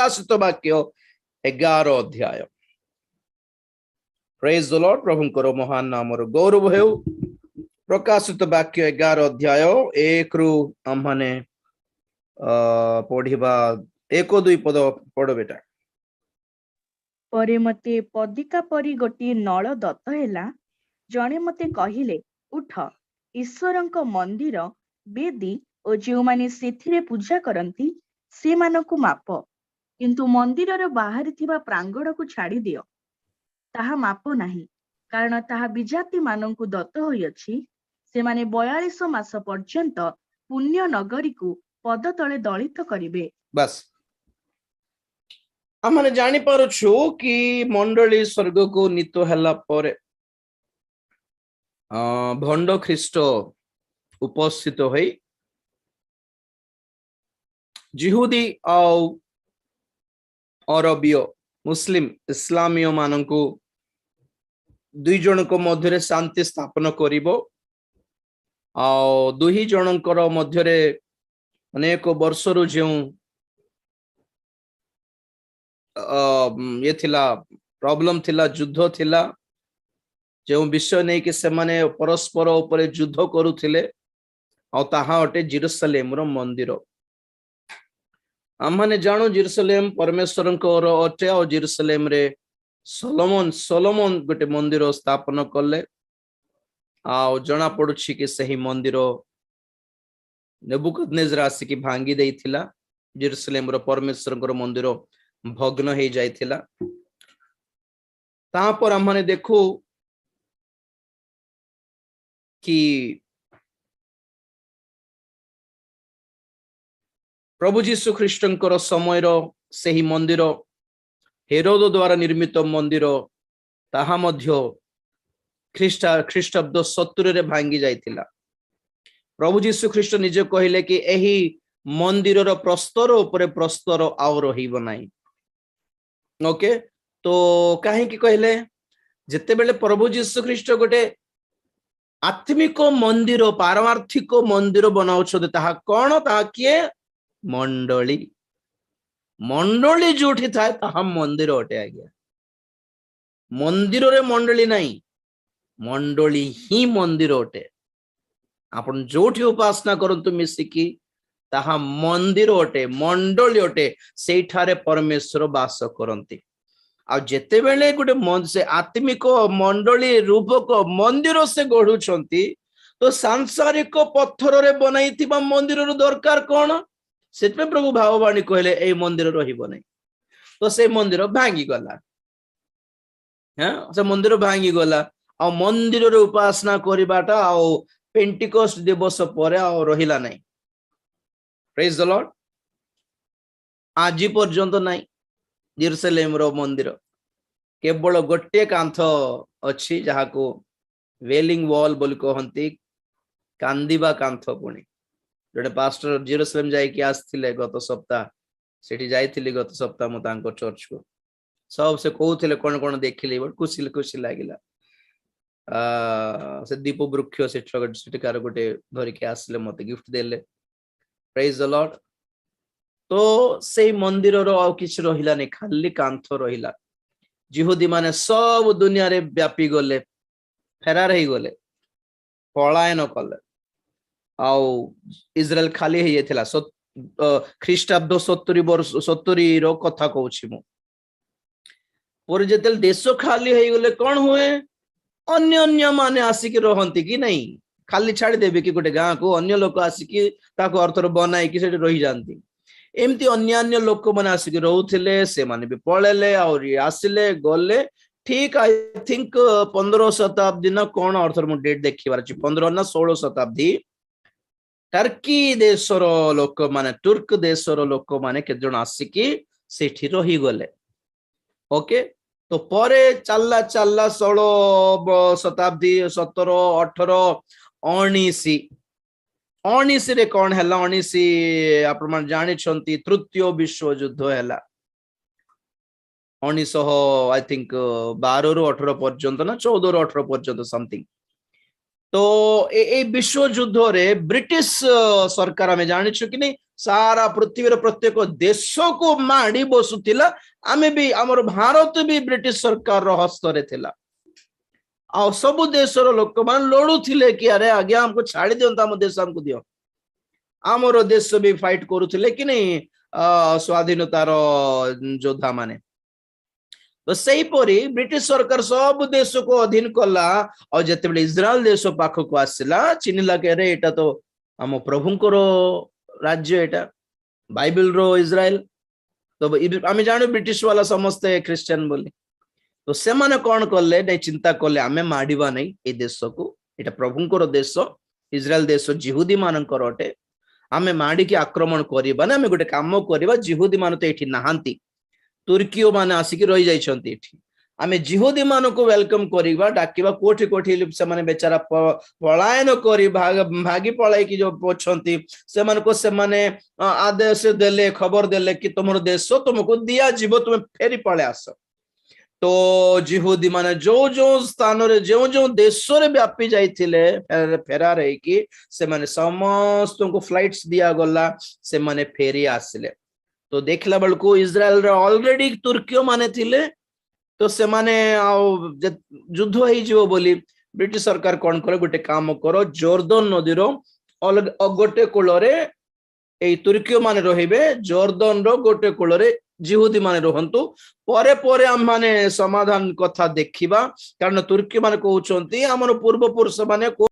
प्रकाशित वाक्य 11 अध्याय। Praise the Lord. प्रभुंकर महान नाम गौरव हेउ। प्रकाशित वाक्य 11 अध्याय 1 रु आमने पढ़िबा 1-2 पद पढ़ बेटा। परे मते पदिका परी गोटे नल दत्त हैला। जणे मते कहिले उठ ईश्वरंक मंदिर बेदी और जो माने सेथिरे पूजा करंती से मानकु माप, किंतु मंदिरर बाहर थिबा प्रांगण को छाड़ी दियो, ताहा माप नाही, कारण ताहा विजाति मानकु दत्त होई अछि। से माने 42 मास पर्यंत पुण्य नगरी को पद तले दलित करिवे। बस हमने जानी पारुछु कि मंडली स्वर्ग को नीत हला परे भंड ख्रीष्ट उपस्थित होई जिहुदी आउ अरबियो मुस्लिम इस्लामियो मानकु दुई जन को मध्य शांति स्थापन करिवो। आ दुही जनकर मध्य अनेक वर्षरु जो ये थिला प्रॉब्लम थिला, युद्ध थिला, जो विषय नहीं कि से माने परस्पर उपरे युद्ध करुथिले आ ताहा अटे जेरूसलेम रो मंदिर। आमने जानो जेरूसलेम परमेश्वरंकर अटे और जेरूसलेम रे सोलोमन गोटे मंदिर स्थापन कले। आ जना पड़ुछि कि सही मंदिर नेबुकदनेजर आसिकी भांगी देइथिला। जेरूसलेम रो परमेश्वरंकर मंदिर भग्न हो जाइथिला। ता पर हमने देखू कि प्रभु जीशु ख्रीष्टंकर समय सही मंदिर हेरोद द्वारा निर्मित मंदिर ताहा मध्य ख्रीष्टाब्द 70 रे भांगी जाइथिला। प्रभु जीशु ख्रीष्ट निजे कहिले कि एही मंदिर रो प्रस्तर उपरे प्रस्तर आउ रहिबो नाही। ओके, तो काहे कि कहले जते बेले प्रभु जीशु ख्रीष्ट गोटे आत्मिक मंदिर पारमार्थिक मंदिर बनाउछते ताहा कोन, ताहा किए मंडली। मंडली जोठी थाए ताहा मंदिर अटे आज्ञा। मंदिर रे मंडली नहीं, मंडली ही मंदिर अटे। आपण जोठी उपासना करंतु मिसिकी ताहा मंदिर अटे, मंडली अटे, सेठारे परमेश्वर वास करंती। आ जेते बेले गोटे मन से आत्मिक मंडली रूपक मंदिर से गढ़ुछंती तो सांसारिक पत्थर रे बनाइथिबा मंदिर रो दरकार कोन। सेतमे प्रभु भाववाणी कहले ए मंदिर रहिबो नै। तो से मंदिर भांगी गला। हां, से मंदिर भांगी गला। आ मंदिर रे उपासना करिबाटा आ पेंटिकोस्ट दिवस परे आ रहिला नै। Praise the Lord. आज पर्यंत नै जेरूसलेम रो मंदिर केवल गोटे कांथ अच्छी जहाँ को वेलिंग वॉल बोली कहती, कांदिबा कांथ। पुणी जोड़े पास्टर जेरूसलेम जाइए आसथिले गत सप्ताह, सेठी जाइथिली गत सप्ताह मु तांको चर्च को सब से कहूथिले कोन कोन देखिली, बट खुशी खुशी लागिला। से दीप वृक्ष सेठकार गोटे धरिके आसले मते गिफ्ट देले। Praise the Lord. तो से मंदिर रो आ किछ रहिला नै, खाली कांथ रहिला। जिहुदी माने सब दुनिया रे व्यापी गले, फेरार ही गले, पलायन कले। आउ इजराइल खाली हे थिला। ख्रीष्टाब्द 70 वर्ष 70 रो कथा कहूछि मु। पर जेतेल देश खाली हे गले कोन हुए, अन्य अन्य माने आसिक रहंती कि नहीं। खाली छाड़ी देबे कि गोटे गां को अन्य लोक आसिक ताको अर्थर बनाई कि सेठी रहि जानती। एमती अन्य लोक मैंने आसिक रोले, से माने भी पळेले और आसिले गले। ठीक आई थिंक 15 शताब्दी ना कौन अर्थर मु डेट देखिबार अछि, 15 ना 16 शताब्दी टर्की देशर लोक माने, तुर्क देशर लोक माने के जण आसिकी सेठी रही गले। ओके, तो परे चलला चलला 16 शताब्दी 17 18 19 19 रे कौन हैला। 19 आपण मान जानि छंती तृतीय विश्व युद्ध हैला। 1900 आई थिंक 12 रु 18 पर्यंत ना 14 रु 18 पर्यंत समथिंग। तो ए विश्व युद्ध रे ब्रिटिश सरकार हमें जानि छु कि नहीं सारा पृथ्वी प्रत्येक देश को माड़ी बसुला आमे भी आमर भारत भी ब्रिटिश सरकार हस्तरे थिला आ सब देशर लोक मान लड़ुले कि अरे आज्ञा हमको छाड़ी दियंतु आम देश हमको दियो आमर देश भी फाइट करुले कि नहीं स्वाधीनतार योद्धा माने तो सहीपरी ब्रिटिश सरकार सब देश को अधीन कला और जिते इज्राएल देश पाख को आसला चिन्हला के रे एटा तो आम प्रभुंकर राज्य एटा बाइबल रो इज्राएल तो आम जानु ब्रिटिश वाला समस्ते क्रिश्चियन बोली तो से माने कौन कले नहीं चिंता कले आमे माडिबा नहीं ए देश को एटा प्रभुंकर देश इज्राएल देश जिहुदी मानकर अटे आमे माडी की आक्रमण करबा ना आमे गोटे काम करबा जिहुदी मान तो एठी नाहांती तुर्कीओ माने आसिकी रही जाइछंती एठी आमे जिहुदी मान को वेलकम करबा डाकिबा कोठी कोठी से माने बेचारा पलायन करी भागी पळाई की जो पोछंती से मान को से माने आदेश देले खबर देले कि तुमरो देश तुमको दिया जीव तुम फेरी पळे आस तो जिहुदी माने जो जो स्थान रे जो जो देश रे व्यापी जाइथिले फेरार है कि से माने समस्त को फ्लाइट्स दिया गला से माने फेरी आसिले तो देखला बेलको इज्राएल रे ऑलरेडी तुर्कीओ माने थिले तो से माने युद्ध हो जिवो बोली ब्रिटिश सरकार कोन करे गोटे काम करो जॉर्डन नदी रो गोटे कूल रे ए तुर्कीओ माने रहिबे जॉर्डन रो गोटे कूल रे जिहुदी माने रहंतु परे परे हम माने समाधान कथा देखिबा कारण तुर्की माने कहउचंती हमर पूर्व पुरुष माने